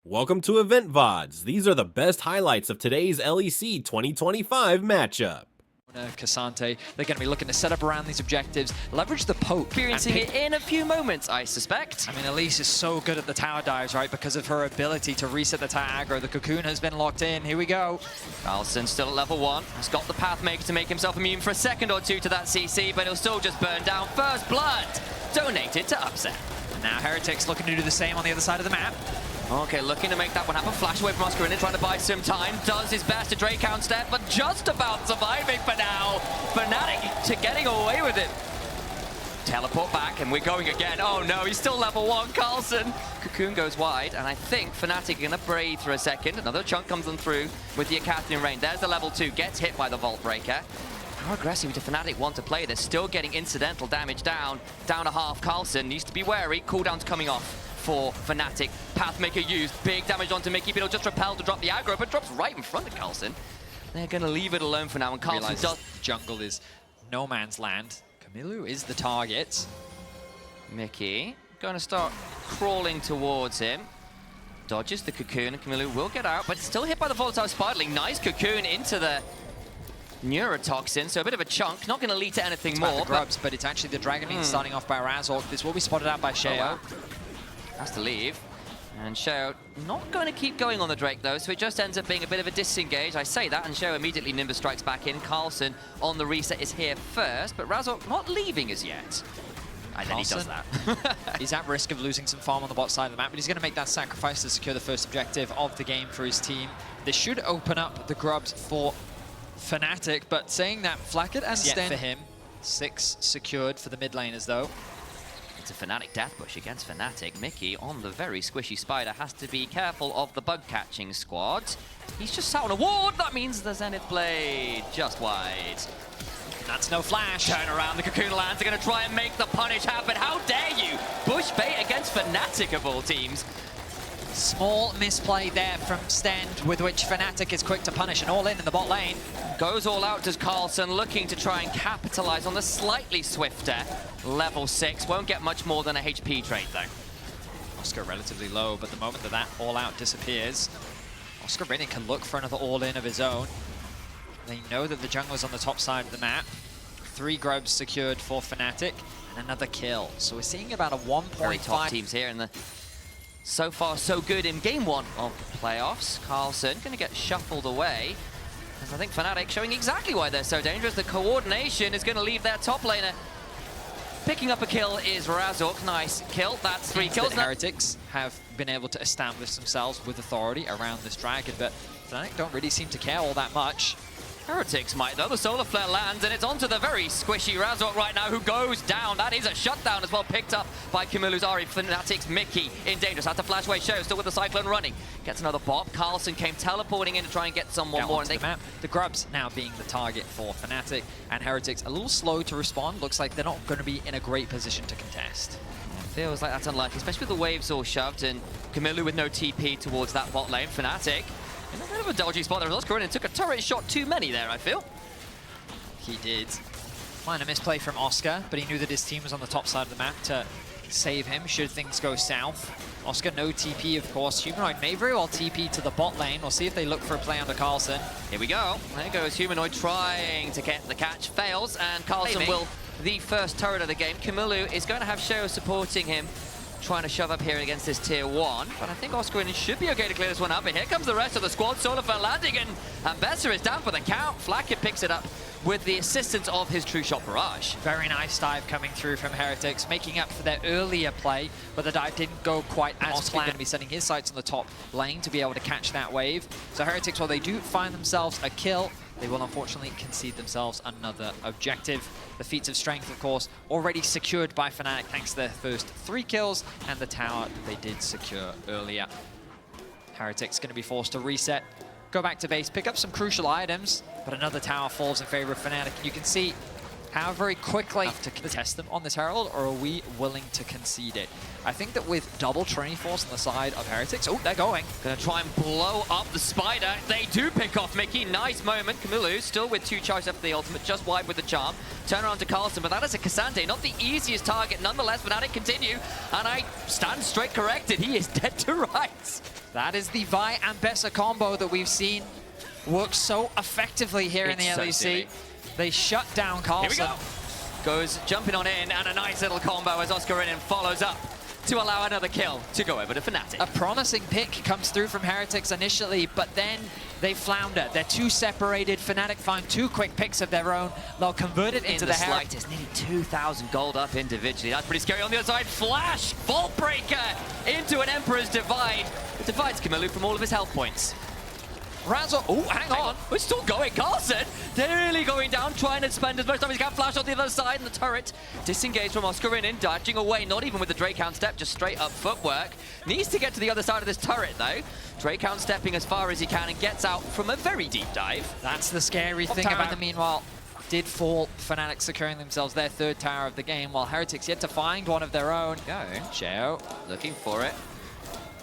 Welcome to Loleventvods. These are the best highlights of today's LEC 2025 matchup. Cassante, they're going to be looking to set up around these objectives, leverage the poke. Experiencing it in a few moments, I suspect. I mean, Elise is so good at the tower dives, right? Because of her ability to reset the tower aggro. The cocoon has been locked in. Here we go. Carlson still at level 1. He's got the Pathmaker to make himself immune for a second or two to that CC, but he'll still just burn down. First blood donated to Upset. And now Heretics looking to do the same on the other side of the map. Okay, looking to make that one happen. Flash away from Oscar and trying to buy some time. Does his best to Drake count step, but just about surviving for now. Fnatic to getting away with it. Teleport back, and we're going again. Oh no, he's still level 1, Carlson. Cocoon goes wide, and I think Fnatic are gonna breathe for a second. Another chunk comes on through with the Acathnian Rain. There's the level 2, gets hit by the Vault Breaker. How aggressive do Fnatic want to play? They're still getting incidental damage down a half. Carlson needs to be wary. Cooldown's coming off for Fnatic. Pathmaker used, big damage onto Mickey, but he'll just repel to drop the aggro, but drops right in front of Carlson. They're gonna leave it alone for now, and Carlson does. Jungle is no man's land. Camilo is the target. Mickey gonna start crawling towards him. Dodges the cocoon, and Camilo will get out, but still hit by the volatile Spiderling. Nice cocoon into the neurotoxin, so a bit of a chunk. Not going to lead to anything more. But it's actually the Dragon Meat starting off by Razork. This will be spotted out by Sheo. Oh, wow. Has to leave. And Sheo not going to keep going on the Drake though, so it just ends up being a bit of a disengage. I say that, and Sheo immediately Nimbus strikes back in. Carlson on the reset is here first, but Razork not leaving as yet. And then he does that. He's at risk of losing some farm on the bot side of the map, but he's going to make that sacrifice to secure the first objective of the game for his team. This should open up the grubs for Fnatic, but saying that, Flacket and Sten for him. 6 secured for the mid laners though. It's a Fnatic death push against Fnatic. Mickey on the very squishy spider has to be careful of the bug catching squad. He's just sat on a ward. That means the Zenith Blade just wide. That's no flash. Turn around, the Cocoon lands. They're going to try and make the punish happen. How dare you? Bush bait against Fnatic of all teams. Small misplay there from Stend, with which Fnatic is quick to punish, and all in the bot lane. Goes all out, does Carlson, looking to try and capitalize on the slightly swifter level 6. Won't get much more than a HP trade though. Oscar relatively low, but the moment that all out disappears, Oscar Riddick can look for another all-in of his own. They know that the jungler's on the top side of the map. 3 grubs secured for Fnatic, and another kill. So we're seeing about a 1.5. Very top teams here in the... So far, so good in game 1 of the playoffs. Carlson going to get shuffled away. As I think Fnatic showing exactly why they're so dangerous. The coordination is going to leave their top laner. Picking up a kill is Razork. Nice kill. That's 3 kills. The Heretics have been able to establish themselves with authority around this dragon, but Fnatic don't really seem to care all that much. Heretics might though. The Solar Flare lands, and it's onto the very squishy Razork right now, who goes down. That is a shutdown as well, picked up by Camilu's Ari. Fnatic's Mickey in danger. Has to flash away. Show still with the Cyclone running. Gets another bop. Carlson came teleporting in to try and get someone more. And the grubs now being the target for Fnatic, and Heretics a little slow to respond. Looks like they're not going to be in a great position to contest. Feels like that's unlikely, especially with the waves all shoved, and Camilu with no TP towards that bot lane. Fnatic in a bit of a dodgy spot there. Oscar in and took a turret shot too many there, I feel. He did. Minor misplay from Oscar, but he knew that his team was on the top side of the map to save him should things go south. Oscar no TP, of course. Humanoid may very well TP to the bot lane. We'll see if they look for a play onto Carlson. Here we go. There goes Humanoid trying to get the catch. Fails, and Carlson will the first turret of the game. Camilu is going to have Sheo supporting him, trying to shove up here against this tier 1, but I think Oscar should be okay to clear this one up. And here comes the rest of the squad. Solar Flare landing, and Besser is down for the count. Flacket picks it up with the assistance of his True Shot Barrage. Very nice dive coming through from Heretics, making up for their earlier play, but the dive didn't go quite as planned. Going to be setting his sights on the top lane to be able to catch that wave. So Heretics, while they do find themselves a kill, they will unfortunately concede themselves another objective. The feats of strength, of course, already secured by Fnatic thanks to their first 3 kills and the tower that they did secure earlier. Heretics going to be forced to reset, go back to base, pick up some crucial items, but another tower falls in favor of Fnatic. And you can see how very quickly to contest them on this Herald, or are we willing to concede it? I think that with double Trinity Force on the side of Heretics, oh, they're going. Gonna try and blow up the spider. They do pick off Mickey. Nice moment. Camilu still with 2 charges after the ultimate, just wide with the charm. Turn around to Carlson, but that is a Cassante. Not the easiest target. Nonetheless, Fnatic continue, and I stand straight corrected. He is dead to rights. That is the Vi and Bessa combo that we've seen work so effectively here in the It's so LEC. silly. They shut down Carlson. Here we go. Goes jumping on in, and a nice little combo as Oscarinin follows up to allow another kill to go over to Fnatic. A promising pick comes through from Heretics initially, but then they flounder. They're too separated. Fnatic find 2 quick picks of their own. They'll convert it into the Heretics. slightest, nearly 2,000 gold up individually. That's pretty scary. On the other side, Flash, Vault Breaker into an Emperor's Divide. It divides Kamilu from all of his health points. Razzle, oh, hang on. We're still going. Carlson nearly going down, trying to spend as much time as he can. Flash on the other side, and the turret disengaged from Oscarinin, dodging away, not even with the Drakehound step, just straight up footwork. Needs to get to the other side of this turret, though. Drakehound stepping as far as he can and gets out from a very deep dive. That's the scary thing about the meanwhile. Did fall, Fnatic securing themselves their 3rd tower of the game, while Heretics yet to find one of their own. Go. Sheo looking for it.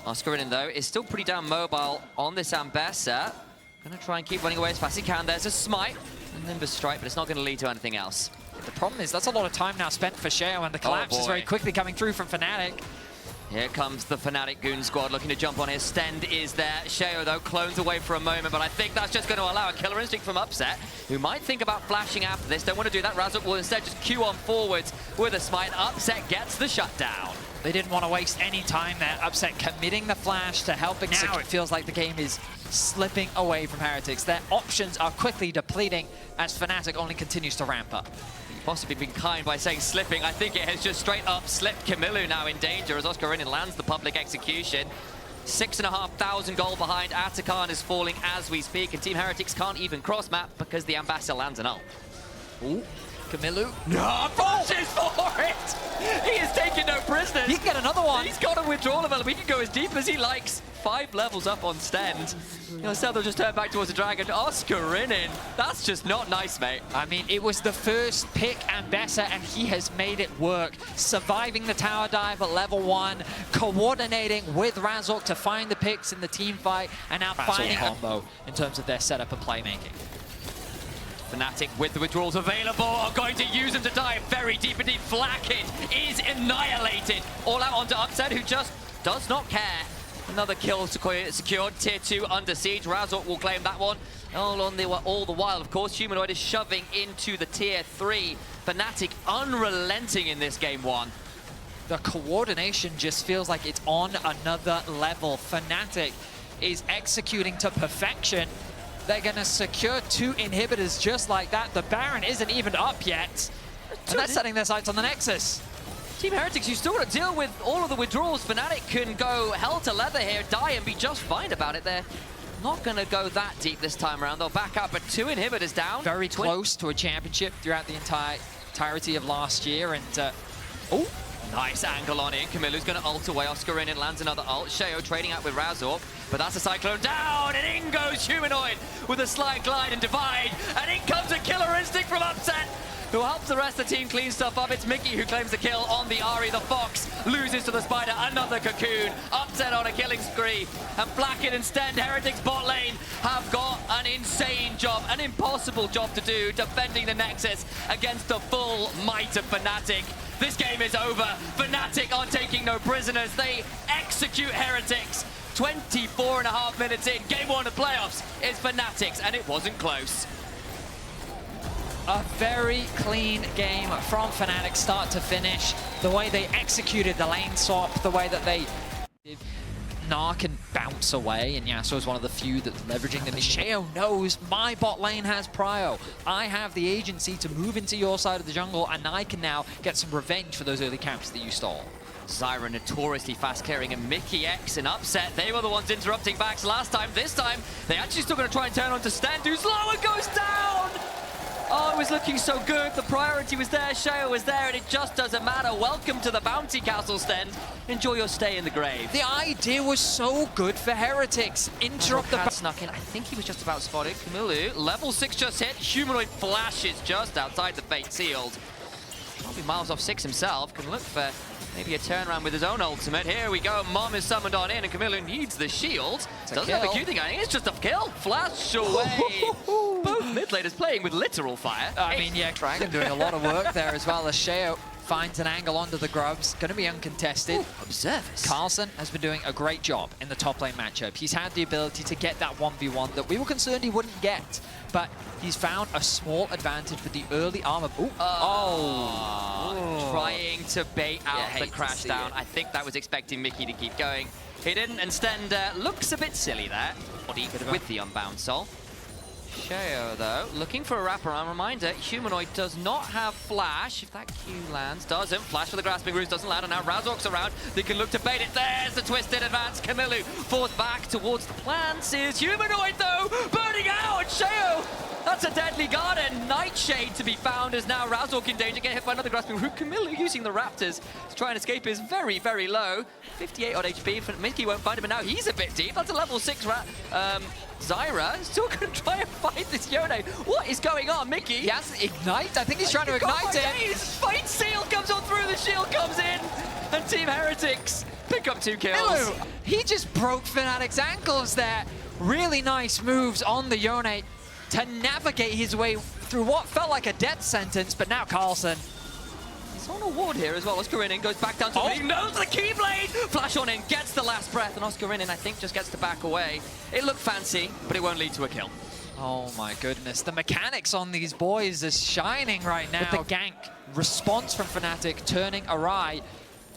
Oscarinin, though, is still pretty damn mobile on this Ambessa. Gonna try and keep running away as fast as he can. There's a smite, a Nimbus strike, but it's not gonna lead to anything else. The problem is that's a lot of time now spent for Sheo, and the collapse is very quickly coming through from Fnatic. Here comes the Fnatic Goon Squad looking to jump on his. Stend is there. Sheo, though, clones away for a moment, but I think that's just going to allow a Killer Instinct from Upset, who might think about flashing after this. Don't want to do that. Razuk will instead just queue on forwards with a smite. Upset gets the shutdown. They didn't want to waste any time there. Upset committing the flash to helping. Now it feels like the game is slipping away from Heretics. Their options are quickly depleting as Fnatic only continues to ramp up. Possibly been kind by saying slipping. I think it has just straight up slipped. Kamilu now in danger as Oscarinin lands the public execution. 6,500 gold behind. Atakan is falling as we speak, and Team Heretics can't even cross map because the Ambassador lands an ult. Ooh, Kamilu. No, pushes for it! He is taking no prisoners. He can get another one. He's got a withdrawal element. He can go as deep as he likes. 5 levels up on Stend. Instead, they'll just turn back towards the Dragon. Oscarinin, that's just not nice, mate. I mean, it was the first pick and Bessa, and he has made it work. Surviving the tower dive at level 1, coordinating with Razok to find the picks in the team fight, and now finding a combo in terms of their setup and playmaking. Fnatic with the withdrawals available are going to use them to dive very deep indeed. Flakked is annihilated. All out onto Upset, who just does not care. Another kill secured, tier 2 under siege. Razok will claim that one. All the while, of course, Humanoid is shoving into the tier 3. Fnatic unrelenting in this game 1. The coordination just feels like it's on another level. Fnatic is executing to perfection. They're going to secure 2 inhibitors just like that. The Baron isn't even up yet. And they're setting their sights on the Nexus. Team Heretics, you still got to deal with all of the withdrawals. Fnatic can go hell to leather here, die and be just fine about it. They're not going to go that deep this time around. They'll back up, but 2 inhibitors down. Very close to a championship throughout the entirety of last year. And, oh, nice angle on it. Kamilu's going to ult away. Oscarinin lands another ult. Sheo trading out with Razor, but that's a Cyclone down, and in goes Humanoid with a slight glide and divide, and in comes a Killer Instinct from Upset, who helps the rest of the team clean stuff up. It's Mickey who claims the kill on the Ahri. The Fox loses to the Spider. Another Cocoon. Upset on a killing spree. And Blackett and Stend, Heretics bot lane, have got an insane job, an impossible job to do, defending the Nexus against the full might of Fnatic. This game is over. Fnatic are taking no prisoners. They execute Heretics. 24.5 minutes in. Game 1 of playoffs is Fnatic's, and it wasn't close. A very clean game from Fnatic, start to finish. The way they executed the lane swap, the way that they... Gnar can bounce away, and Yasuo is one of the few that's leveraging them. Sheo knows my bot lane has prio. I have the agency to move into your side of the jungle, and I can now get some revenge for those early camps that you stole. Zyra notoriously fast clearing, and Mickey X and Upset, they were the ones interrupting backs last time. This time, they actually still going to try and turn on to Stend, who's low and goes down! Oh, it was looking so good. The priority was there, Sheo was there, and it just doesn't matter. Welcome to the Bounty Castle, Stend. Enjoy your stay in the grave. The idea was so good for Heretics. Interrupt the... Snuck in. I think he was just about spotted. Kamilu, level 6 just hit. Humanoid flashes just outside the Fate Sealed. Can't be miles off 6 himself. Can look for maybe a turnaround with his own ultimate. Here we go. Mom is summoned on in, and Kamilu needs the shield. Doesn't have a Q thing. I think it's just a kill. Flash away. Both mid laners playing with literal fire. I mean, yeah, Dragon doing a lot of work there as well as Sheo finds an angle onto the Grubs. Going to be uncontested. Observers. Carlson has been doing a great job in the top lane matchup. He's had the ability to get that 1v1 that we were concerned he wouldn't get, but he's found a small advantage with the early armor. Ooh. Trying to bait out the hate crash to down. see it. I think that was expecting Mickey to keep going. He didn't, and Stend looks a bit silly there. Body with the unbound soul. Sheo, though, looking for a wraparound. Reminder, Humanoid does not have flash. If that Q lands, doesn't. Flash for the Grasping Roots doesn't land, and now Razork's around. They can look to bait it. There's the twisted advance. Camillu falls back towards the plants. Is Humanoid, though, burning out. Sheo, that's a deadly garden. Nightshade to be found as now Razork in danger. Get hit by another Grasping Root. Camillu using the Raptors to try and escape is very, very low. 58 odd HP. Mickey won't find him, and now he's a bit deep. That's a level 6 Zyra still going to try and fight this Yone. What is going on, Mickey? He has Ignite. I think he's trying to ignite it. Fight Seal comes on through, the shield comes in, and Team Heretics pick up 2 kills. Hello. He just broke Fnatic's ankles there. Really nice moves on the Yone to navigate his way through what felt like a death sentence, but now Carlson. He's on a ward here as well. Oscar in goes back down to he knows the Keyblade! Flash on in, gets the last breath, and Oscar in, I think, just gets to back away. It looked fancy, but it won't lead to a kill. Oh my goodness, the mechanics on these boys is shining right now. With the gank response from Fnatic turning awry,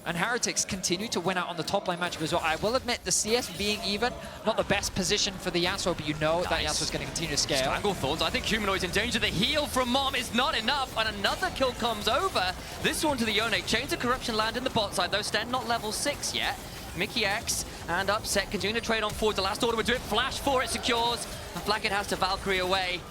and Heretics continue to win out on the top lane matchup as well. I will admit, the CS being even, not the best position for the Yasuo, but you know that Yasuo's going to continue to scale. Stranglethorns, I think Humanoid's in danger. The heal from Mom is not enough, and another kill comes over. This one to the Yone. Chains of Corruption land in the bot side, though. Sten not level 6 yet. Mickey X and Upset continue to trade on forward. The last order would do it. Flash for it secures, and Flacket has to Valkyrie away.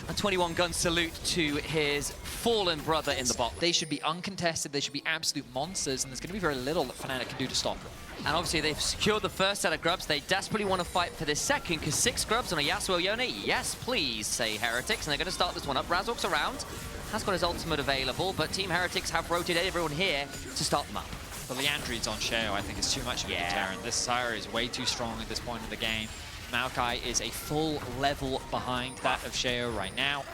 A 21 gun salute to his fallen brother in the bot. They should be uncontested, they should be absolute monsters, and there's going to be very little that Fnatic can do to stop them. And obviously they've secured the first set of grubs. They desperately want to fight for this second, because 6 grubs on a Yasuo Yone. Yes, please, say Heretics, and they're going to start this one up. Razork's around, has got his ultimate available, but Team Heretics have rotated everyone here to start them up. The Leandrides on Sheo, I think, is too much of a deterrent. This Zyra is way too strong at this point in the game. Maokai is a full level behind that of Sheo right now,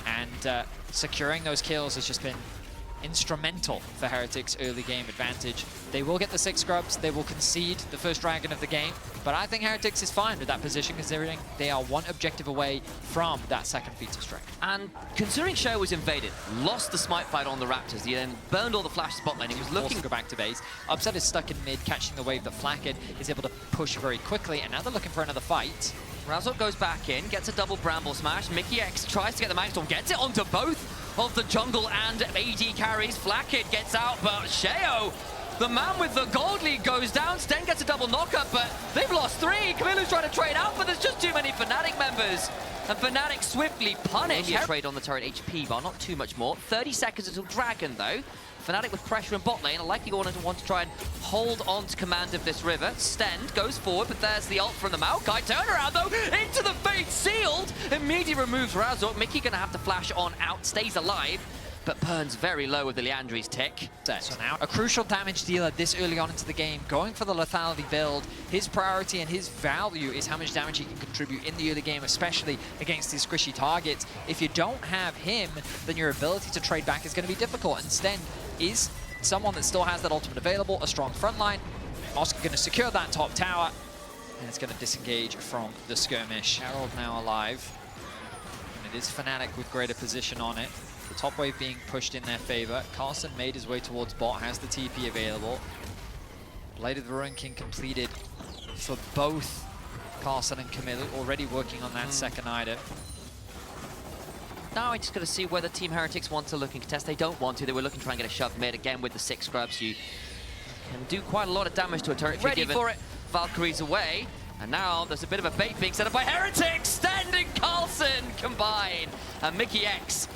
and securing those kills has just been instrumental for Heretics' early game advantage. They will get the 6 grubs, they will concede the first dragon of the game, but I think Heretics is fine with that position considering they are one objective away from that second feat of strength. And considering Sheo was invaded, lost the smite fight on the Raptors, he then burned all the flash spot lane, he was looking to go back to base. Upset is stuck in mid, catching the wave that Flacket is able to push very quickly, and now they're looking for another fight. Razork goes back in, gets a double Bramble Smash. Mickey X tries to get the Magstorm, gets it onto both of the jungle and AD carries. Flacket gets out, but Sheo, the man with the gold lead, goes down. Sten gets a double knockup, but they've lost 3. Camillu's trying to trade out, but there's just too many Fnatic members. And Fnatic swiftly punish. A trade on the turret HP bar, not too much more. 30 seconds until Dragon, though. Fnatic with pressure in bot lane are likely going to want to try and hold on to command of this river. Stend goes forward, but there's the ult from the Maokai. Turnaround, though, into the Fate Sealed. Immediately removes Razork. Mickey going to have to flash on out, stays alive, but burns very low with the Leandri's tick. So now, a crucial damage dealer this early on into the game, going for the lethality build. His priority and his value is how much damage he can contribute in the early game, especially against these squishy targets. If you don't have him, then your ability to trade back is going to be difficult, and Sten is someone that still has that ultimate available, a strong front line. Oscar going to secure that top tower, and it's going to disengage from the skirmish. Harold now alive, and it is Fnatic with greater position on it. The top wave being pushed in their favor. Carlson made his way towards bot, has the TP available. Blade of the Ruin King completed for both Carlson and Camillu, already working on that second item. Now I just got to see whether Team Heretics want to look and contest. They don't want to. They were looking to try and get a shove mid. Again, with the 6 scrubs, you can do quite a lot of damage to a turret. Ready for it. Valkyrie's away. And now there's a bit of a bait being set up by Heretics. Standing Carlson combined. And Mickey X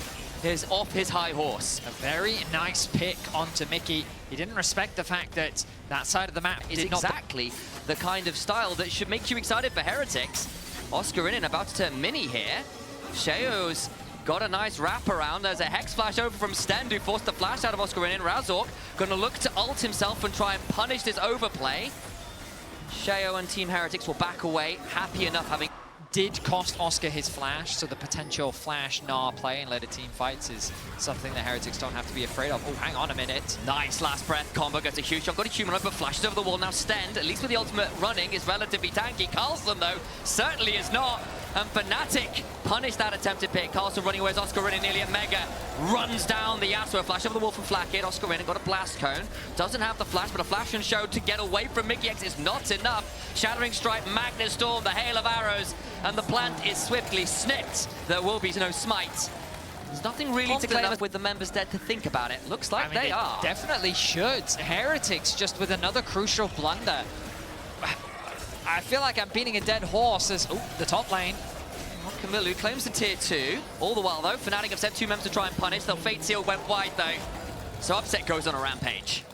is off his high horse. A very nice pick onto Mickey. He didn't respect the fact that that side of the map is exactly the kind of style that should make you excited for Heretics. Oscar in and about to turn mini here. Sheo's got a nice wrap around. There's a Hex Flash over from Sten, who forced the flash out of Oscar in. Razork gonna look to ult himself and try and punish this overplay. Sheo and Team Heretics will back away, happy enough having did cost Oscar his flash, so the potential flash Gnar play in later team fights is something that Heretics don't have to be afraid of. Oh, hang on a minute. Nice last breath combo, gets a huge shot, got a humanoid, but flashes over the wall. Now Stend, at least with the ultimate running, is relatively tanky. Carlson, though, certainly is not. And Fnatic punished that attempted pick. Carlson running away as Oscar Rinne nearly a mega. Runs down the Yasuo, a flash over the wall from Flakkid. Oscar Rinne got a blast cone. Doesn't have the flash, but a flash and show to get away from Mickey X is not enough. Shattering Strike, Magnus Storm, the hail of arrows, and the plant is swiftly snipped. There will be no smite. There's nothing really to claim with the members dead to think about it. Looks like they are. Definitely should. Heretics just with another crucial blunder. I feel like I'm beating a dead horse as, the top lane. Camillu claims the tier 2. All the while, though, Fnatic have sent 2 members to try and punish. The Fate Seal went wide, though. So Upset goes on a rampage.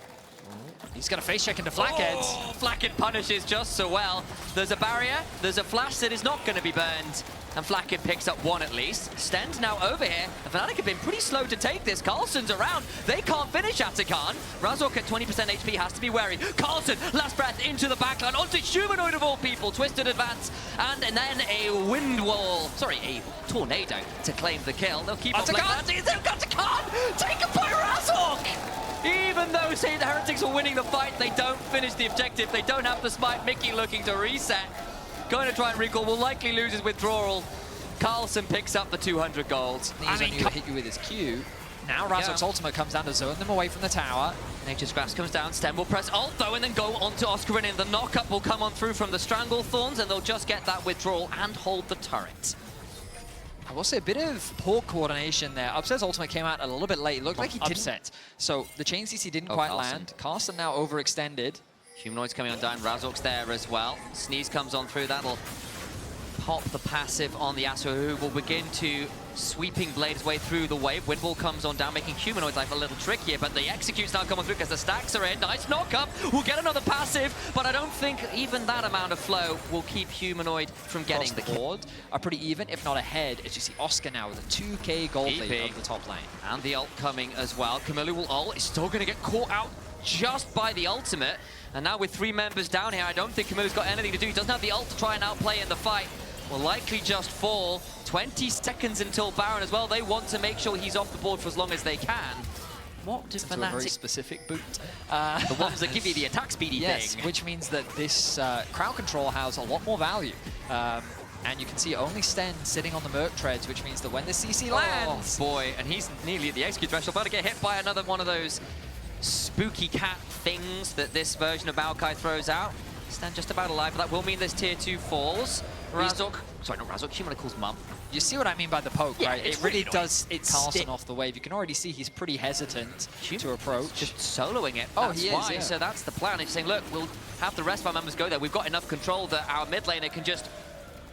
He's got a face check into Flakkid. Oh, Flakkid punishes just so well. There's a barrier, there's a flash that is not going to be burned. And Flakkid picks up 1 at least. Stend now over here. And Fnatic have been pretty slow to take this. Carlson's around. They can't finish Atakan. Razork at 20% HP has to be wary. Carlson, last breath into the backline. Onto Humanoid of all people. Twisted advance. And then a wind wall. Sorry, a tornado to claim the kill. They'll keep on playing that. They've got Atakan! Taken by Razork! Even though, say, the Heretics are winning the fight, they don't finish the objective. They don't have the smite. Mickey looking to reset. Going to try and recall, will likely lose his withdrawal. Carlson picks up the 200 gold. He's only hit you with his Q. Now Razork's ultimate comes down to zone them away from the tower. Nature's Grasp comes down, Stem will press ult though, and then go on to Oscar Rinne. The knock-up will come on through from the Stranglethorns, and they'll just get that withdrawal and hold the turret. I will say a bit of poor coordination there. Upset's ultimate came out a little bit late. It looked like he didn't. So the chain CC didn't quite land. Carlson now overextended. Humanoid's coming on down, Razork's there as well. Sneeze comes on through, that'll pop the passive on the Yasuo, who will begin to sweeping blade his way through the wave. Windwall comes on down, making Humanoid's life a little trickier, but the executes now coming through because the stacks are in. Nice knock-up, we'll get another passive, but I don't think even that amount of flow will keep Humanoid from getting the board. Are pretty even, if not ahead, as you see Oscar now with a 2k gold lead over the top lane. And the ult coming as well. Camillu will ult, is still going to get caught out just by the ultimate. And now with 3 members down here, I don't think Camillu's got anything to do. He doesn't have the ult to try and outplay in the fight. Will likely just fall. 20 seconds until Baron as well. They want to make sure he's off the board for as long as they can. What does Fnatic... a very specific boot. The ones that give you the attack speedy thing. Which means that this crowd control has a lot more value. And you can see only Sten sitting on the Merc treads, which means that when the CC lands... Oh boy, and he's nearly at the execute threshold, about to get hit by another one of those spooky cat things that this version of Maokai throws out. Stand just about alive, but that will mean this tier 2 falls. Razork, sorry, not Razork, Humanoid calls Mum. You see what I mean by the poke, right? It really does, it's Carlson off the wave. You can already see he's pretty hesitant to approach. Just soloing it, oh, that's he why. is, So that's the plan. He's saying, look, we'll have the rest of our members go there. We've got enough control that our mid laner can just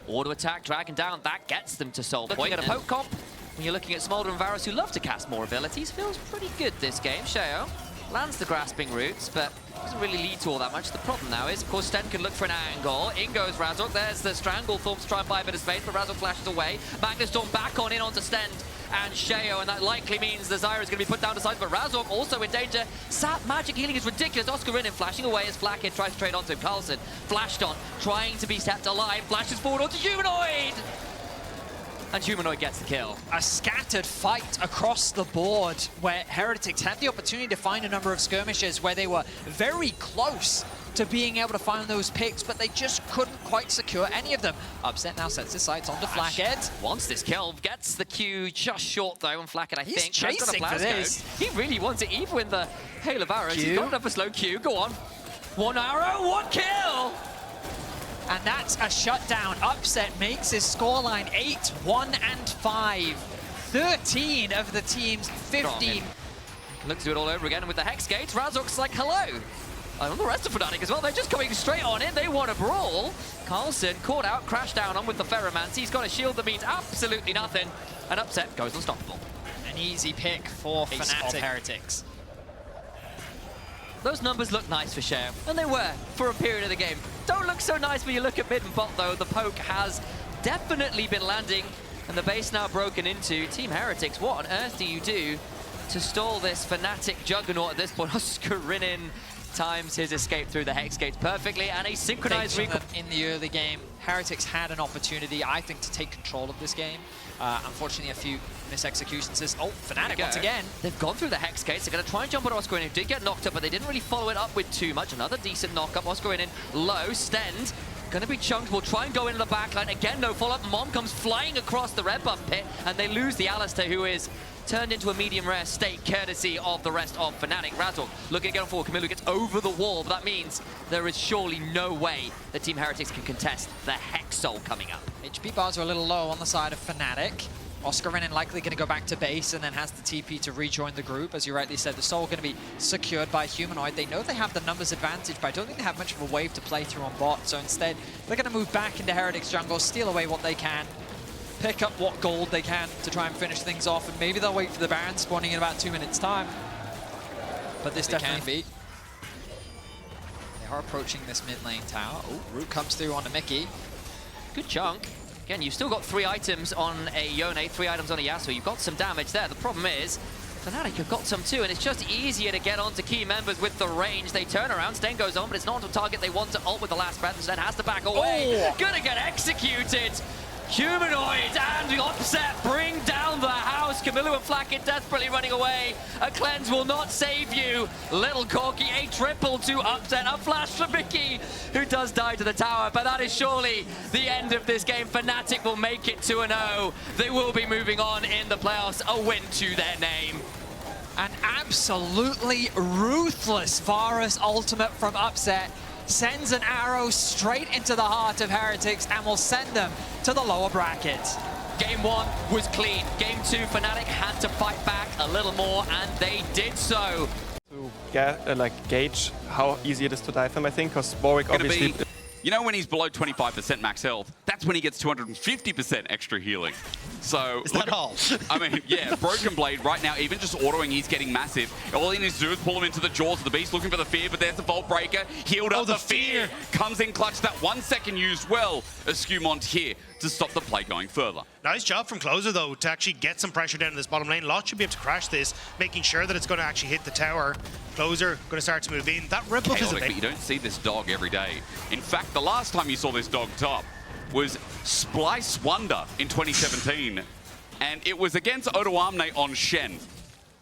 auto-attack, drag him down. That gets them to soul point. Looking at a poke comp, when you're looking at Smolder and Varus, who love to cast more abilities, feels pretty good this game. Sheo lands the grasping roots, but doesn't really lead to all that much. The problem now is, of course, Sten can look for an angle. In goes Razork. There's the Stranglethorn to try and buy a bit of space, but Razork flashes away. Magnus Storm back on in onto Sten and Sheo, and that likely means the Zyra is going to be put down to sides, but Razork also in danger. Sap magic healing is ridiculous. Oscar Rinne flashing away as Flakkid tries to trade onto him. Carlson flashed on, trying to be kept alive. Flashes forward onto Humanoid! And Humanoid gets the kill. A scattered fight across the board where Heretics had the opportunity to find a number of skirmishes where they were very close to being able to find those picks, but they just couldn't quite secure any of them. Upset now sets his sights onto Flakkid. Wants this kill, gets the Q just short though, and Flakkid, I think, he's chasing for this. He really wants it, even with the hail of arrows. He's got enough for slow Q, go on. 1 arrow, 1 kill! And that's a shutdown. Upset makes his scoreline 8-1-5. 13 of the team's 15. Look to do it all over again, and with the Hex Gates, Razork's like, hello. And the rest of Fnatic as well, they're just coming straight on in. They want a brawl. Carlson caught out, crashed down on with the Ferromancy. He's got a shield that means absolutely nothing. And Upset goes unstoppable. An easy pick for Fnatic. Heretics. Those numbers look nice for Sheo, and they were for a period of the game. Don't look so nice when you look at mid and bot though. The poke has definitely been landing, and the base now broken into. Team Heretics, what on earth do you do to stall this Fnatic juggernaut at this point? Oscar Rinne times his escape through the Hex Gates perfectly, and a synchronized recall. In the early game, Heretics had an opportunity, I think, to take control of this game. Unfortunately, a few mis-executions. Oh, Fnatic once again. They've gone through the Hex Gates. They're going to try and jump on Oscar, who did get knocked up, but they didn't really follow it up with too much. Another decent knock-up. Oscar in low. Stend going to be chunked. We'll try and go into the backline. Again, no follow-up. Mom comes flying across the red buff pit, and they lose the Alistair, who is turned into a medium rare state, courtesy of the rest of Fnatic. Razork looking to get on forward. Camilo gets over the wall, but that means there is surely no way that Team Heretics can contest the Hex Soul coming up. HP bars are a little low on the side of Fnatic. Oscar Renin likely going to go back to base and then has the TP to rejoin the group. As you rightly said, the Soul going to be secured by Humanoid. They know they have the numbers advantage, but I don't think they have much of a wave to play through on bot. So instead, they're going to move back into Heretics jungle, steal away what they can, pick up what gold they can to try and finish things off, and maybe they'll wait for the Baron spawning in about 2 minutes' time. But this definitely can be. They are approaching this mid lane tower. Oh, Root comes through on a Mickey. Good chunk. Again, you've still got 3 items on a Yone, 3 items on a Yasuo. You've got some damage there. The problem is, Fnatic have got some too, and it's just easier to get onto key members with the range. They turn around, Sten goes on, but it's not onto target they want to ult with the last breath. Sten has to back away. Gonna get executed. Humanoid and the Upset bring down the house. Camilo and Flacket desperately running away. A cleanse will not save you. Little Corky, a triple to Upset. A flash for Mickey, who does die to the tower. But that is surely the end of this game. Fnatic will make it 2-0. They will be moving on in the playoffs. A win to their name. An absolutely ruthless Varus ultimate from Upset sends an arrow straight into the heart of Heretics and will send them to the lower brackets. Game 1 was clean. Game 2, Fnatic had to fight back a little more, and they did so. To gauge how easy it is to dive him, I think, because Warwick obviously... You know when he's below 25% max health, that's when he gets 250% extra healing. So is that all? I mean, yeah, Broken Blade right now, even just autoing, he's getting massive. All he needs to do is pull him into the jaws of the beast, looking for the fear, but there's the Vault Breaker. Healed up the fear. Comes in clutch. That 1 second used well as Skumont here to stop the play going further. Nice job from Closer, though, to actually get some pressure down in this bottom lane. Lot should be able to crash this, making sure that it's going to actually hit the tower. Closer going to start to move in. That red buff is a bit... You don't see this dog every day. In fact, the last time you saw this dog top was Splice Wonder in 2017. And it was against Odo Amne on Shen.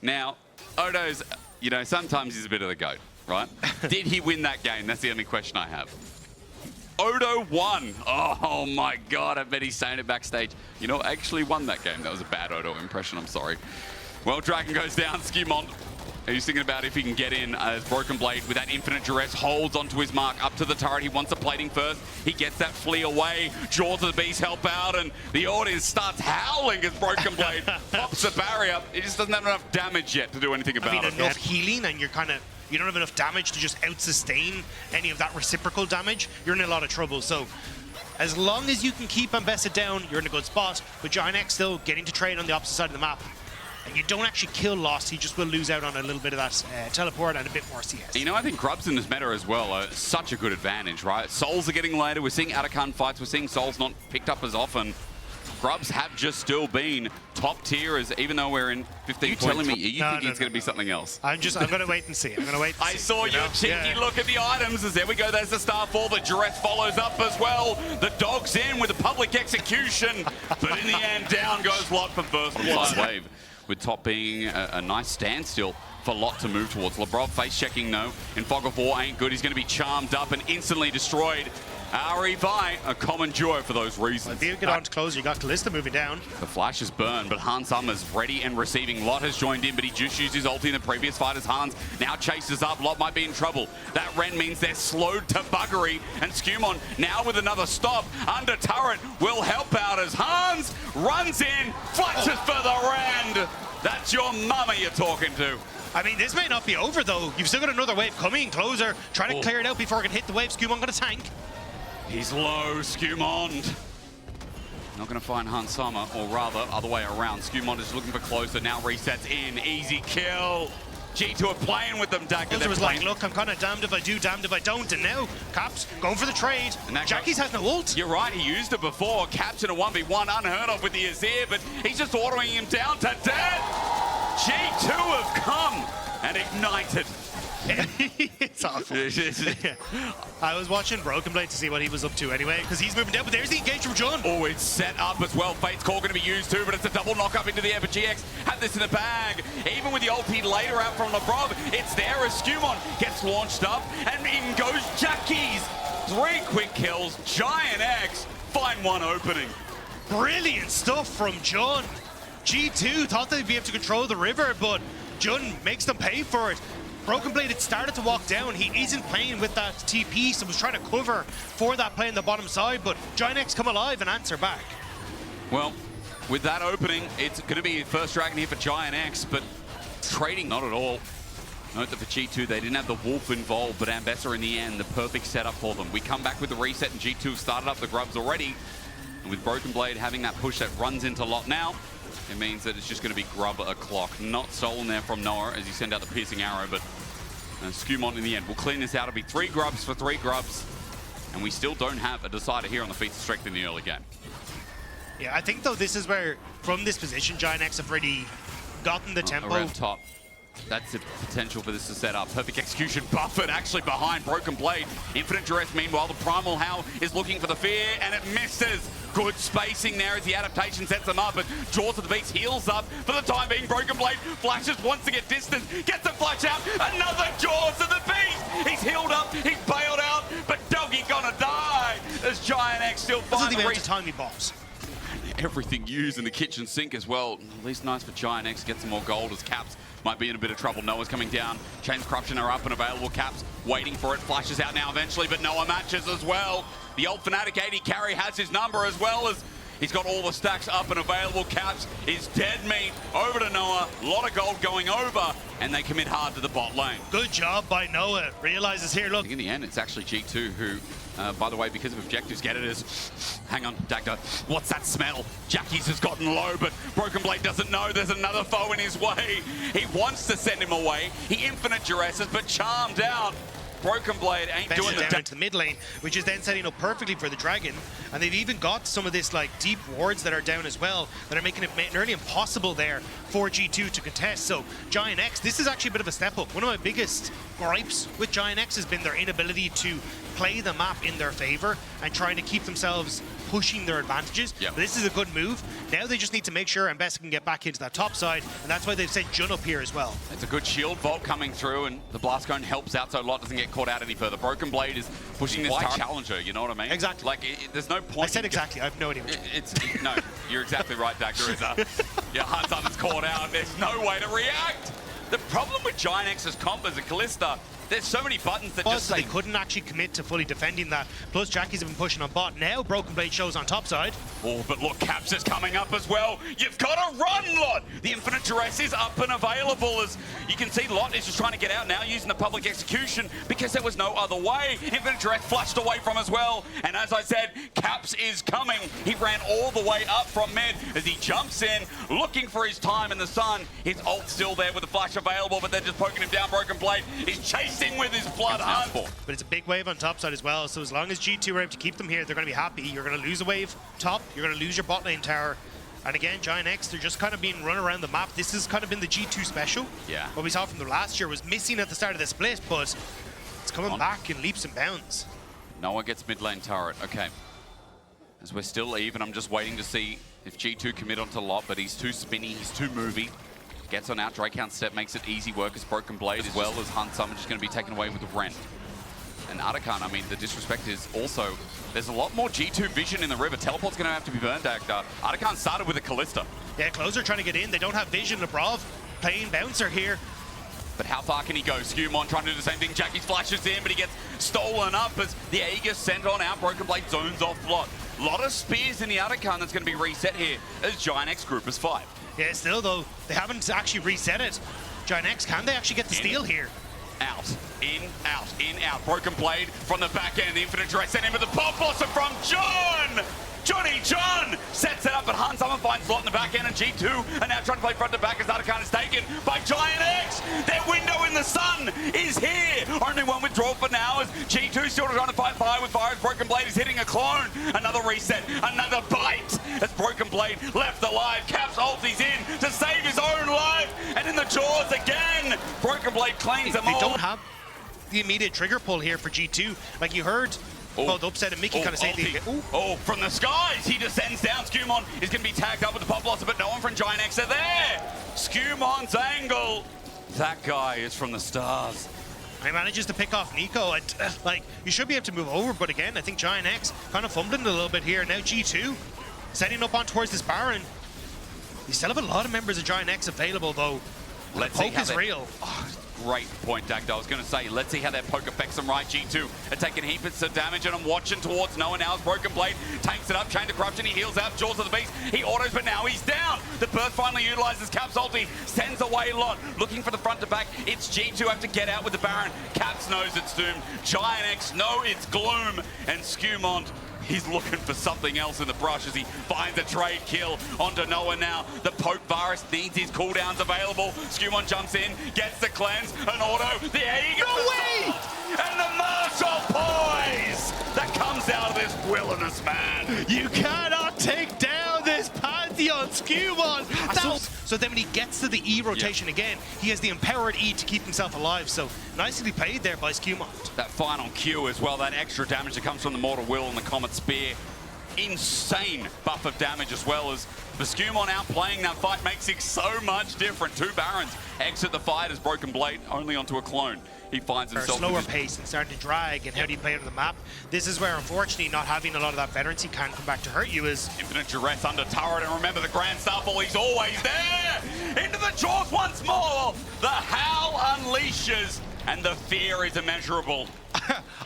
Now, Odo's, you know, sometimes he's a bit of the goat, right? Did he win that game? That's the only question I have. Odo won. Oh my God, I bet he's saying it backstage. You know, actually won that game. That was a bad Odo impression, I'm sorry. Well, Dragon goes down, Skumont. He's thinking about if he can get in as Broken Blade with that infinite duress, holds onto his mark, up to the turret. He wants the plating first. He gets that flee away. Jaws of the Beast help out, and the audience starts howling as Broken Blade pops the barrier. He just doesn't have enough damage yet to do anything about it. Enough healing, and you don't have enough damage to just out-sustain any of that reciprocal damage. You're in a lot of trouble. So as long as you can keep Ambessa down, you're in a good spot. But Giant X still getting to trade on the opposite side of the map. And you don't actually kill Lost, he just will lose out on a little bit of that teleport and a bit more CS. You know, I think Grub's in this meta as well. Such a good advantage, right? Souls are getting later. We're seeing Atakan fights. We're seeing Souls not picked up as often. Grubs have just still been top tier, as even though we're in 15. You're telling me you think it's going to be something else? I'm going to wait and see. I'm going to wait and see. I saw your cheeky look at the items. As there we go. There's the Starfall. The Duress follows up as well. The dog's in with a public execution. But in the end, down goes Lot for first blood. Wave. With top being a nice standstill for Lot to move towards. Labrov face checking no. In Fog of War ain't good. He's going to be charmed up and instantly destroyed. Ari Vi, a common duo for those reasons. If you get on to Closer, you got Kalista moving down. The flash is burned, but Hans Summer's ready and receiving. Lot has joined in, but he just used his ulti in the previous fight as Hans now chases up. Lot might be in trouble. That Ren means they're slowed to buggery, and Skumon now with another stop under turret will help out as Hans runs in, flashes for the Rand. That's your mama you're talking to. I mean, this may not be over, though. You've still got another wave coming. Closer trying to clear it out before it can hit the wave. Skumon got a tank. He's low, Skumond. Not going to find Hans Summer, or rather, other way around. Skumond is looking for Closer, now resets in. Easy kill. G2 are playing with them, Dagger. Closer was like, look, I'm kind of damned if I do, damned if I don't. And now, Caps going for the trade. Jackie's has no ult. You're right, he used it before. Caps in a 1v1, unheard of with the Azir, but he's just ordering him down to death. G2 have come and ignited. It's awful. I was watching Broken Blade to see what he was up to anyway, because he's moving down, but there's the engage from John. Oh, it's set up as well. Fate's Call going to be used too, but it's a double knock up into the air. But GX had this in the bag. Even with the ulti later out from LeBron, it's there as Skumon gets launched up, and in goes Jackies. 3 quick kills. Giant X find one opening. Brilliant stuff from Jun. G2 thought they'd be able to control the river, but Jun makes them pay for it. Broken Blade had started to walk down. He isn't playing with that TP, so was trying to cover for that play on the bottom side, but Giant X come alive and answer back. Well, with that opening, it's going to be first Dragon here for Giant X, but trading not at all. Note that for G2, they didn't have the Wolf involved, but Ambessa in the end, the perfect setup for them. We come back with the reset, and G2 have started up the grubs already. And with Broken Blade having that push that runs into Lot now, it means that it's just going to be grub o'clock. Not stolen there from Noah as he sent out the piercing arrow, but Skumon in the end. We'll clean this out. It'll be 3 grubs for 3 grubs. And we still don't have a decider here on the feats of strength in the early game. Yeah, I think though this is where, from this position, Giant X have really gotten the tempo. Around top. That's the potential for this to set up. Perfect execution. Buffett actually behind Broken Blade. Infinite Duress. Meanwhile, the Primal Howl is looking for the fear, and it misses. Good spacing there as the adaptation sets them up, but Jaws of the Beast heals up. For the time being, Broken Blade flashes, wants to get distance, gets a flash out. Another Jaws of the Beast. He's healed up, he's bailed out, but Doggy gonna die as Giant X still finds the amount of time he bombs. Everything used in the kitchen sink as well. At least nice for Giant X, get some more gold as Caps might be in a bit of trouble. Noah's coming down. Chains Corruption are up and available. Caps waiting for it. Flashes out now eventually, but Noah matches as well. The old Fnatic 80 carry has his number as well as he's got all the stacks up and available. Caps is dead meat. Over to Noah. A lot of gold going over, and they commit hard to the bot lane. Good job by Noah. Realizes here, look. I think in the end, it's actually G2 who, by the way, because of objectives, get it as, hang on, Dagda, what's that smell? Jackie's has gotten low, but Broken Blade doesn't know there's another foe in his way. He wants to send him away. He infinite duresses, but charmed out. Broken Blade ain't doing the down into the mid lane, which is then setting up perfectly for the Dragon. And they've even got some of this like deep wards that are down as well, that are making it nearly impossible there for G2 to contest. So Giant X, this is actually a bit of a step up. One of my biggest gripes with Giant X has been their inability to play the map in their favor and trying to keep themselves pushing their advantages. Yep. But this is a good move. Now they just need to make sure Ambessa can get back into that top side, and that's why they've sent Jun up here as well. It's a good shield vault coming through, and the blast cone helps out so Lot doesn't get caught out any further. Broken Blade is pushing this challenger, you know what I mean? Exactly. Like, there's no point. I said exactly. I have no idea. No, you're exactly right, Dagda. Yeah, Hunt's caught out. There's no way to react. The problem with Giant X's comp as a Callista, there's so many buttons that just say... They couldn't actually commit to fully defending that. Plus, Jackie's have been pushing on bot. Now, Broken Blade shows on top side. Oh, but look, Caps is coming up as well. You've got to run, Lot! The Infinite Duress is up and available as you can see Lot is just trying to get out now using the public execution because there was no other way. Infinite Duress flushed away from as well. And as I said, Caps is coming. He ran all the way up from mid as he jumps in, looking for his time in the sun. His ult's still there with the flash available, but they're just poking him down. Broken Blade is chasing with his blood hunt. But it's a big wave on top side as well, so as long as G2 are able to keep them here, they're going to be happy. You're going to lose a wave top, you're going to lose your bot lane tower. And again, Giant X, they're just kind of being run around the map. This has kind of been the G2 special. Yeah. What we saw from the last year was missing at the start of the split, but it's coming back in leaps and bounds. Noah gets mid lane turret. Okay. As we're still even, I'm just waiting to see if G2 commit onto Lot, but he's too spinny, he's too movie. Gets on out, Drake count step, makes it easy work as Broken Blade, as well as Hunt. Some are just going to be taken away with the Rent. And Atakan, I mean, the disrespect is also, there's a lot more G2 vision in the river. Teleport's going to have to be burned, Dagda. Atakan started with a Callista. Yeah, Closer trying to get in. They don't have vision. Labrov playing bouncer here. But how far can he go? Skumon trying to do the same thing. Jackie flashes in, but he gets stolen up as the Aegis sent on out. Broken Blade zones off Lot. A lot of spears in the Atakan that's going to be reset here as Giant X group is 5. Yeah, still though, they haven't actually reset it. Giant X, can they actually get the steal here? Out, in, out, in, out. Broken Blade from the back end. The Infinite Duress sent in with the pop blossom from John! Johnny John sets it up, but Hunt Summer finds Lot in the back end, and G2 are now trying to play front to back as Atakan is taken by Giant X. Their window in the sun is here. Only one withdrawal for now as G2 still trying to fight fire with fire as Broken Blade is hitting a clone. Another reset, another bite as Broken Blade left alive. Caps ultis in to save his own life, and in the jaws again. Broken Blade cleans them They all. don't have the immediate trigger pull here for G2. Like you heard both Upset and Mickey kind of say from the skies, he descends down. Skewmon is going to be tagged up with the Pop Blossom, but no one from Giant X are there. Skewmon's angle. That guy is from the stars. He manages to pick off Nico. Like, you should be able to move over, but again, I think Giant X kind of fumbling a little bit here. Now G2 setting up on towards this Baron. You still have a lot of members of Giant X available, though. Let's see poke how is real. Great point, Dagda. I was going to say, let's see how that poke affects them right. G2 are taking heaps of damage, and I'm watching towards Noah now. As Broken Blade tanks it up, Chain to Corruption, he heals out, Jaws of the Beast, he autos, but now he's down. The Burst finally utilizes Cap's ulti, sends away Lot, looking for the front to back. It's G2 have to get out with the Baron. Caps knows it's doomed. Giant X know it's gloom, and Skewmont, he's looking for something else in the brush as he finds a trade kill onto Noah now. The Poke Virus needs his cooldowns available. Skewmon jumps in, gets the cleanse, an auto. There he goes. No way! And the martial poise that comes out of this villainous man. You cannot take down this Pantheon Skewmon! So then when he gets to the E rotation again, he has the empowered E to keep himself alive. So nicely played there by Skewmont. That final Q as well, that extra damage that comes from the Mortal Will and the Comet Spear. Insane buff of damage as well as the Skewmon outplaying that fight makes it so much different. Two Barons exit the fight as Broken Blade only onto a clone. He finds himself slower pace and starting to drag, and how do you play it on the map? This is where, unfortunately, not having a lot of that veterancy can come back to hurt you. Is infinite duress under turret, and remember the Grand Starfall, he's always there! Into the jaws once more! The Howl unleashes, and the fear is immeasurable.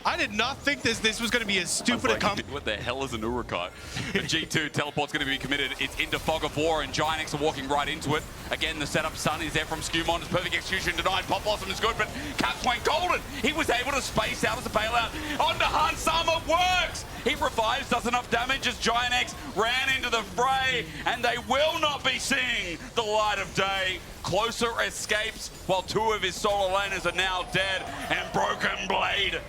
I did not think this was going to be as stupid a combo. What the hell is an Urukai? The G2 teleport's going to be committed. It's into Fog of War, and Giant X are walking right into it. Again, the setup stun is there from Skewmon. It's perfect execution denied. Pop Blossom is good, but Caps went golden. He was able to space out as a bailout. Onto Han Sama works! He revives, does enough damage as Giant X ran into the fray, and they will not be seeing the light of day. Closer escapes while two of his solo laners are now dead, and Broken Blade,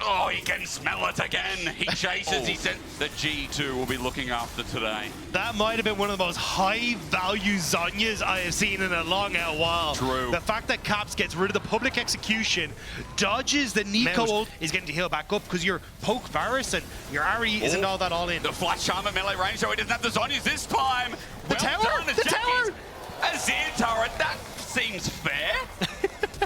oh, he can smell it again. He chases, he said the G2 will be looking after today. That might have been one of the most high-value Zonyas I have seen in a long while. True. The fact that Caps gets rid of the public execution, dodges the Nico ult, is getting to heal back up because your Poke Varus and your Ari isn't all that all in. The Flash Charm at melee range, so he doesn't have the Zonyas this time. The tower? The tower? Azir turret, that seems fair.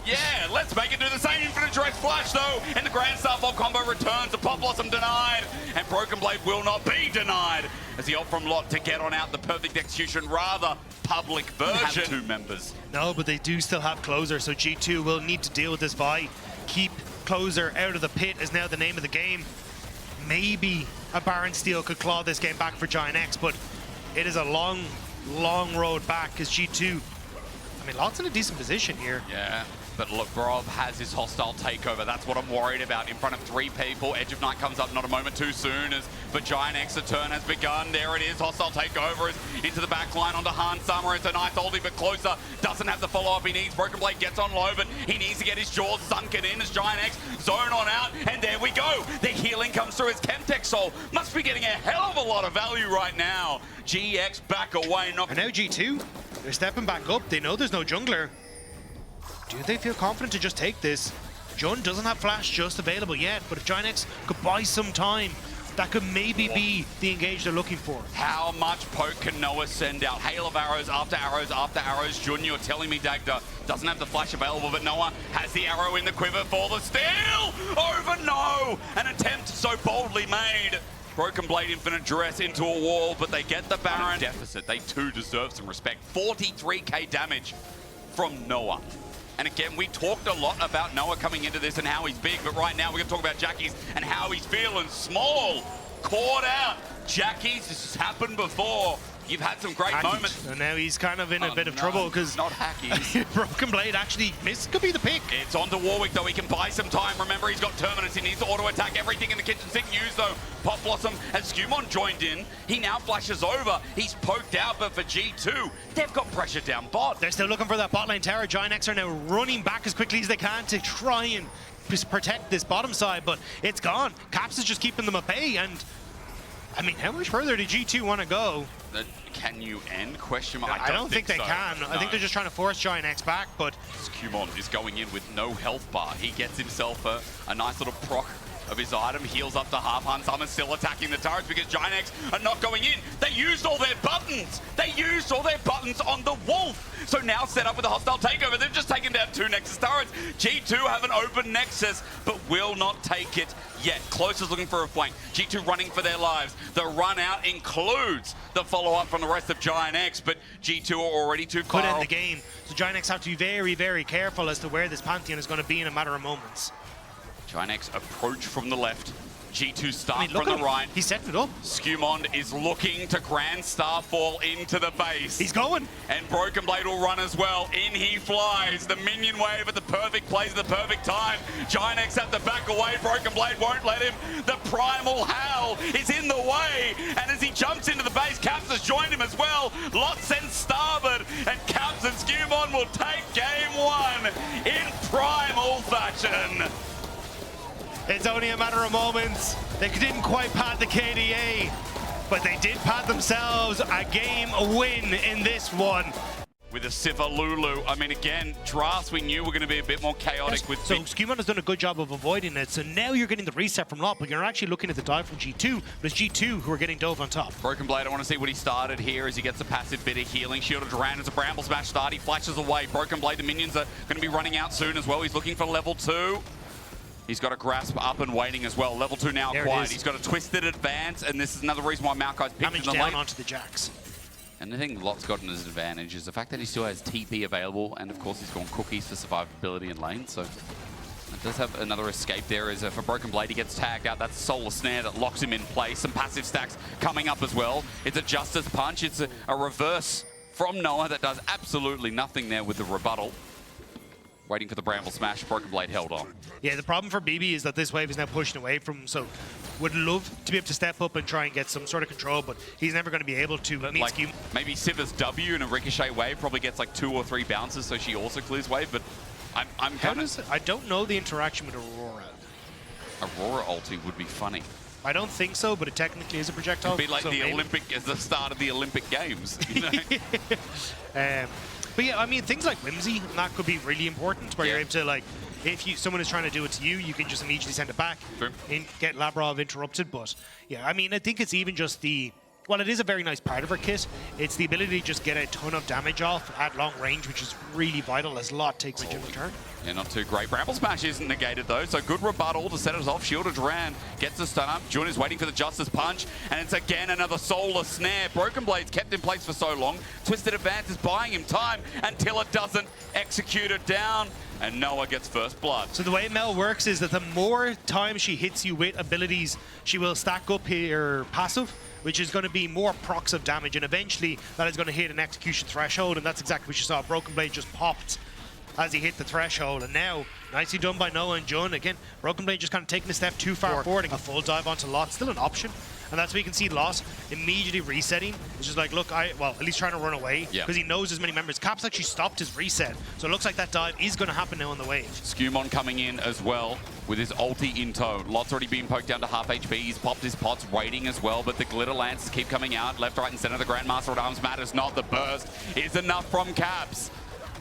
Yeah, let's make it do the same. Infinite Duress Flash, though, and the Grand Starfall combo returns. The Pop Blossom denied, and Broken Blade will not be denied as he opt from Lot to get on out the perfect execution, rather public version. Have two members. No, but they do still have Closer, so G2 will need to deal with this fight. Keep Closer out of the pit is now the name of the game. Maybe a Baron Steel could claw this game back for Giant X, but it is a long road back because G2, I mean, Lot's in a decent position here. Yeah, but Lavrov has his hostile takeover. That's what I'm worried about. In front of three people, Edge of Night comes up not a moment too soon as for Giant X, the turn has begun. There it is, hostile takeover is into the back line onto Han Summer. It's a nice oldie, but Closer doesn't have the follow-up he needs. Broken Blade gets on low, but he needs to get his jaws sunken in as Giant X zone on out, and there we go. The healing comes through as Chemtech Soul must be getting a hell of a lot of value right now. GX back away. And now G2, they're stepping back up. They know there's no jungler. Do they feel confident to just take this? Jun doesn't have Flash just available yet, but if Giant X could buy some time, that could maybe be the engage they're looking for. How much poke can Noah send out? Hail of arrows after arrows after arrows. Jun, you're telling me Dagda doesn't have the Flash available, but Noah has the arrow in the quiver for the steal! Over no! An attempt so boldly made. Broken Blade, Infinite Duress into a wall, but they get the Baron. Deficit, they too deserve some respect. 43k damage from Noah. And again, we talked a lot about Noah coming into this and how he's big, but right now we're going to talk about Jackie's and how he's feeling small. Caught out. Jackie's, this has happened before. You've had some great moments. And now he's kind of in a bit of trouble because not Hackies. Broken Blade actually missed. Could be the pick. It's onto Warwick, though. He can buy some time. Remember, he's got Terminus. He needs to auto-attack everything in the kitchen sink. Use, though, Pop Blossom as Skewmon joined in. He now flashes over. He's poked out, but for G2, they've got pressure down bot. They're still looking for that bot lane tower. Giant X are now running back as quickly as they can to try and protect this bottom side, but it's gone. Caps is just keeping them at bay, and I mean, how much further did G2 want to go? Can you end? Question mark. I don't think they so. can. I think No. they're just trying to force Giant X back, but Skumon is going in with no health bar. He gets himself a nice little proc of his item, heals up to half. Hunsummon's still attacking the turrets because Giant X are not going in. They used all their buttons. They used all their buttons on the Wolf. So now set up with a hostile takeover. They've just taken down 2 Nexus turrets. G2 have an open Nexus, but will not take it yet. Close is looking for a flank. G2 running for their lives. The run out includes the follow-up from the rest of Giant X, but G2 are already too far. could end the game. So Giant X have to be very, very careful as to where this Pantheon is going to be in a matter of moments. Giant X approach from the left. G2 start look from at the him. right. He's setting it up. Skumon is looking to Grand Starfall into the base. He's going. And Broken Blade will run as well. In he flies. The minion wave at the perfect place at the perfect time. Giant X have to back away. Broken Blade won't let him. The Primal Howl is in the way. And as he jumps into the base, Caps has joined him as well. Lot sends starboard. And Caps and Skumon will take game 1 in Primal fashion. It's only a matter of moments. They didn't quite pad the KDA, but they did pad themselves a win in this one. With a Siva Lulu, I mean, again, drafts we knew were going to be a bit more chaotic with... So Skumon has done a good job of avoiding it, so now you're getting the reset from Lot, but you're actually looking at the dive from G2, but it's G2 who are getting dove on top. Broken Blade, I want to see what he started here as he gets a passive bit of healing. Shield of Duran as a Bramble Smash start, he flashes away. Broken Blade, the minions are going to be running out soon as well. He's looking for level 2. He's got a grasp up and waiting as well. Level 2 now acquired. He's got a twisted advance, and this is another reason why Maokai's picked in the down lane. onto the Jax. And the thing Lot's gotten as an advantage is the fact that he still has TP available, and of course he's gone cookies for survivability in lane, so it does have another escape there. As for Broken Blade, he gets tagged out. That's Solar Snare that locks him in place. Some passive stacks coming up as well. It's a Justice Punch. It's a reverse from Noah that does absolutely nothing there with the rebuttal. Waiting for the Bramble Smash. Broken Blade held on. Yeah, the problem for BB is that this wave is now pushing away from him, so would love to be able to step up and try and get some sort of control, but he's never going to be able to meet Like, Skumon. maybe Siva's W in a Ricochet wave probably gets like 2 or 3 bounces, so she also clears wave, but I'm kind of... I don't know the interaction with Aurora. Aurora ulti would be funny. I don't think so, but it technically is a projectile. It'd be like so the maybe. Olympic, as the start of the Olympic Games, you know? But yeah, I mean, things like Whimsy, and that could be really important, where you're able to, like, if someone is trying to do it to you, you can just immediately send it back and get Labrov interrupted. But yeah, I mean, I think it's even just the... Well, it is a very nice part of her kit. It's the ability to just get a ton of damage off at long range, which is really vital as Lot takes it in return. Yeah, not too great. Bramble Smash isn't negated though, so good rebuttal to set us off. Shield of Duran gets the stun up. Jun is waiting for the Justice Punch, and it's again another Solar Snare. Broken Blade's kept in place for so long. Twisted Advance is buying him time until it doesn't execute it down, and Noah gets first blood. So the way Mel works is that the more time she hits you with abilities, she will stack up her passive, which is going to be more procs of damage, and eventually that is going to hit an execution threshold, and that's exactly what you saw. Broken Blade just popped as he hit the threshold, and now, nicely done by Noah and Jun. Again, Broken Blade just kind of taking a step too far forward. A full dive onto Lot, still an option, and that's where you can see Lot immediately resetting. It's just like, look, well, at least trying to run away, because he knows as many members. Caps actually stopped his reset, so it looks like that dive is going to happen now on the wave. Skumon coming in as well with his ulti in tow. Lot's already been poked down to half HP. He's popped his pots, waiting as well, but the glitter lances keep coming out. Left, right, and center. The Grandmaster at Arms matters not. The burst is enough from Caps.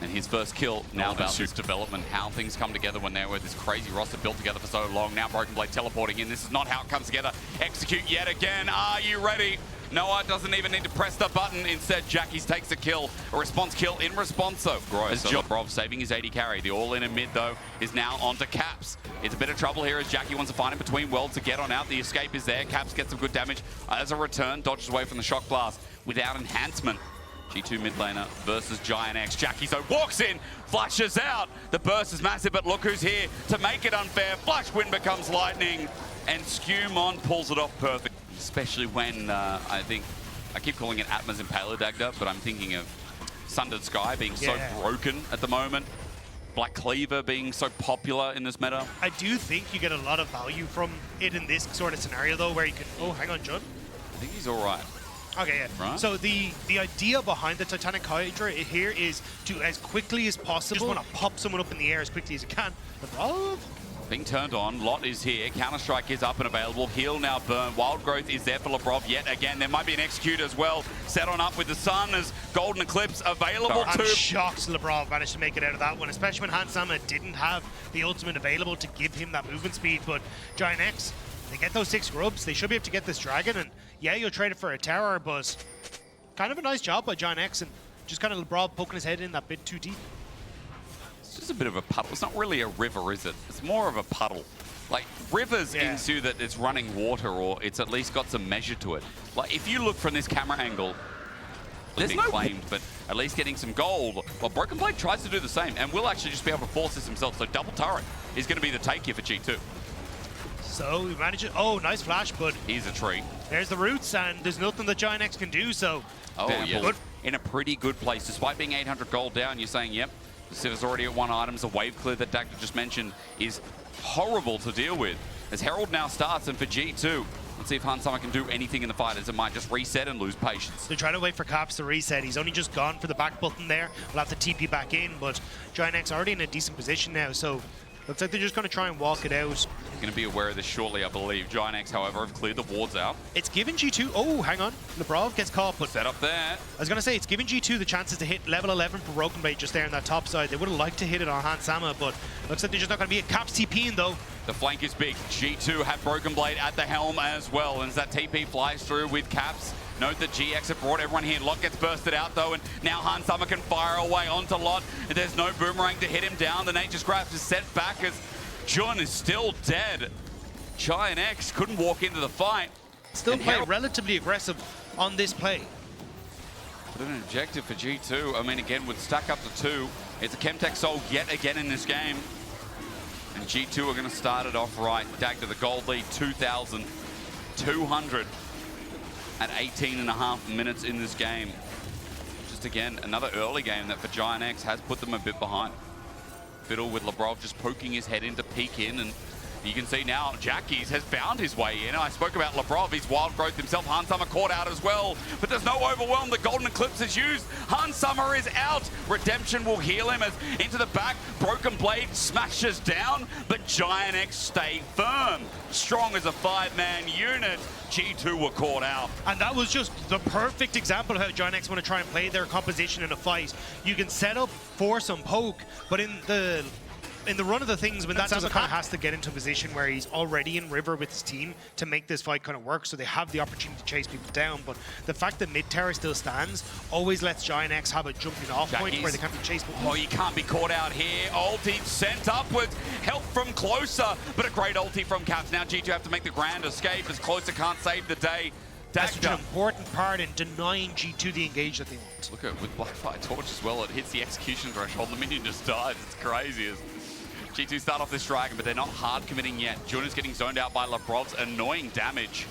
And his first kill. Now about this development, how things come together when they're with this crazy roster built together for so long. Now Broken Blade teleporting in. This is not how it comes together. Execute yet again. Are you ready? Noah doesn't even need to press the button. Instead, Jackies takes a kill. A response kill in response, though. As Jobrov saving his 80 carry. The all-in and mid, though, is now onto Caps. It's a bit of trouble here as Jackie wants to find him between worlds to get on out. The escape is there. Caps gets some good damage. As a return, dodges away from the shock blast without enhancement. G2 mid laner versus Giant X. Jackie so walks in, flashes out. The burst is massive, but look who's here to make it unfair. Flash Wind becomes lightning, and Skumon pulls it off perfect. Especially when I think, I keep calling it Atma's Impaler Dagda, but I'm thinking of Sundered Sky being so broken at the moment. Black Cleaver being so popular in this meta. I do think you get a lot of value from it in this sort of scenario, though, where you can... Oh, hang on, Jun. I think he's all right. Okay, yeah. Right. So the idea behind the Titanic Hydra here is to, as quickly as possible, just want to pop someone up in the air as quickly as you can. But Being turned on, Lot is here, Counter-Strike is up and available, heal now burn, Wild Growth is there for Lebrov yet again, there might be an Execute as well, set on up with the Sun as Golden Eclipse available I'm to... shocked Lebrov managed to make it out of that one, especially when Hansama didn't have the ultimate available to give him that movement speed, but Giant X, they get those 6 grubs, they should be able to get this dragon, and yeah, you'll trade it for a tower, but kind of a nice job by Giant X, and just kind of Lebrov poking his head in that bit too deep. It's just a bit of a puddle. It's not really a river, is it? It's more of a puddle. Like, rivers ensue that it's running water or it's at least got some measure to it. Like, if you look from this camera angle, it's been claimed, but at least getting some gold. Well, Broken Blade tries to do the same and will actually just be able to force this himself. So double turret is going to be the take here for G2. So we manage it. Oh, nice flash, but Here's a tree. there's the roots, and there's nothing that Giant X can do, so... Oh, yeah. Good. In a pretty good place. Despite being 800 gold down, you're saying, yep, the Civ is already at 1 item. The wave clear that Dagda just mentioned is horrible to deal with. As Herald now starts, and for G2, let's see if Hansama can do anything in the fight, as it might just reset and lose patience. They're trying to wait for Caps to reset. He's only just gone for the back button there. We'll have to TP back in, but Giant X already in a decent position now, so looks like they're just going to try and walk it out. Going to be aware of this shortly, I believe. Giant X, however, have cleared the wards out. It's given G2... Oh, hang on. Lebrov gets caught, but... Set up there. I was going to say, it's giving G2 the chances to hit level 11 for Broken Blade just there on that top side. They would have liked to hit it on Hansama, but looks like they're just not going to be a Caps TPing, though. The flank is big. G2 have Broken Blade at the helm as well. And as that TP flies through with Caps, note that GX have brought everyone here. Lot gets bursted out, though, and now Hansama can fire away onto Lot. There's no boomerang to hit him down. The Nature's Grasp is set back as Jun is still dead. Giant X couldn't walk into the fight. Still play relatively aggressive on this play. But an objective for G2. I mean, again, would stack up to 2. It's a Chemtech Soul yet again in this game. And G2 are going to start it off right. Dagda the gold lead, 2,200 at 18.5 minutes in this game. Just again, another early game that for Giant X has put them a bit behind. Fiddle with Lebrov just poking his head in to peek in, and you can see now Jackies has found his way in. I spoke about Lebrov, he's Wild Growth himself. Hansama caught out as well, but there's no overwhelm. The Golden Eclipse is used. Hansama is out. Redemption will heal him as into the back. Broken Blade smashes down, but Giant X stay firm. Strong as a 5-man unit. G2 were caught out. And that was just the perfect example of how Giant X want to try and play their composition in a fight. You can set up for some poke, but in the run of the things, when that kind of has to get into a position where he's already in river with his team to make this fight kind of work, so they have the opportunity to chase people down. But the fact that mid tower still stands always lets Giant X have a jumping off point where they can't be chased. Oh, you can't be caught out here. Ulti sent upwards. Help from Closer, but a great ulti from Caps. Now G2 have to make the grand escape as Closer can't save the day. That's an important part in denying G2 the engage that they want. Look at with Blackfire Torch as well. It hits the execution threshold. The minion just dies. It's crazy. G2 start off this dragon, but they're not hard committing yet. Jun is getting zoned out by Lebrov's annoying damage.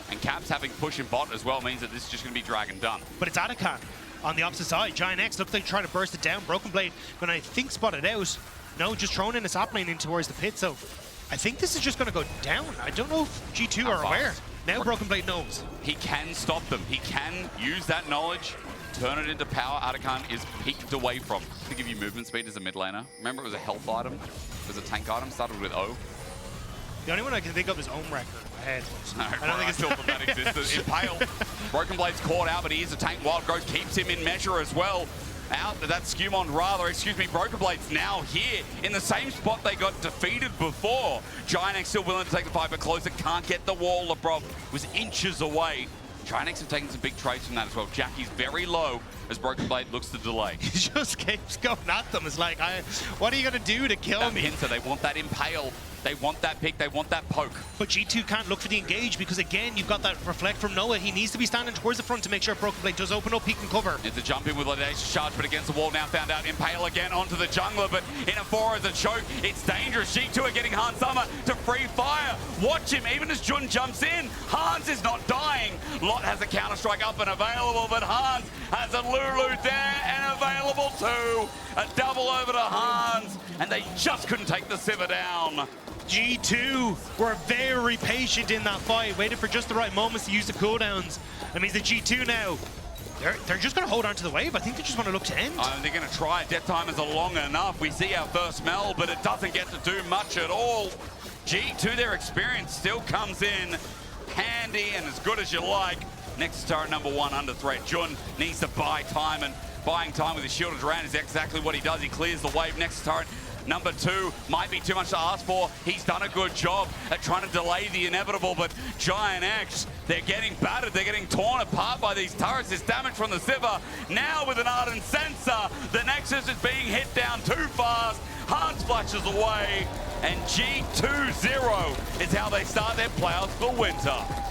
And Caps having push in bot as well means that this is just going to be dragon done. But it's Atakan on the opposite side. Giant X looks like they're trying to burst it down. Broken Blade going to, I think, spot it out. No, just throwing in a sap lane in towards the pit. So I think this is just going to go down. I don't know if G2 are aware. Now Broken Blade knows. He can stop them. He can use that knowledge, turn it into power. Atakan is peeked away from. To give you movement speed as a mid laner. Remember, it was a health item. It was a tank item. Started with O. The only one I can think of is Omwrecker in my head. No, I don't think it's still that exists. Impale. Broken Blade's caught out, but he is a tank. Wild Growth keeps him in measure as well. Out, that's Skewmon rather, excuse me, Broken Blade's now here in the same spot they got defeated before. Giant X still willing to take the fight, but Closer can't get the wall. Lebrov was inches away. Giant X have taken some big trades from that as well. Jackie's very low as Broken Blade looks to delay. He just keeps going at them. It's like, what are you going to do to kill me? Pincer, they want that impale. They want that pick, they want that poke. But G2 can't look for the engage because, again, you've got that reflect from Noah. He needs to be standing towards the front to make sure Broken Blade does open up, he can cover. It's a jump in with Audacious Charge, but against the wall now found out. Impale again onto the jungler, but in a 4 as a choke. It's dangerous. G2 are getting Hansama to free fire. Watch him, even as Jun jumps in. Hans is not dying. Lot has a Counter-Strike up and available, but Hans has a Lulu there and available too. A double over to Hans, and they just couldn't take the Sivir down. G2 were very patient in that fight, waited for just the right moments to use the cooldowns. That means that G2 now They're just going to hold on to the wave. I think they just want to look to end. They're going to try. Death time is long enough. We see our first smell, but it doesn't get to do much at all. G2, their experience still comes in handy and as good as you like. Next turret number 1 under threat. Jun needs to buy time, and buying time with his shielded round is exactly what he does. He clears the wave. Next turret number 2 might be too much to ask for. He's done a good job at trying to delay the inevitable, but Giant X, they're getting battered. They're getting torn apart by these turrets. There's damage from the Sivir. Now with an Ardent Sensor, the Nexus is being hit down too fast. Hans flashes away, and G2-0 is how they start their playoffs for winter.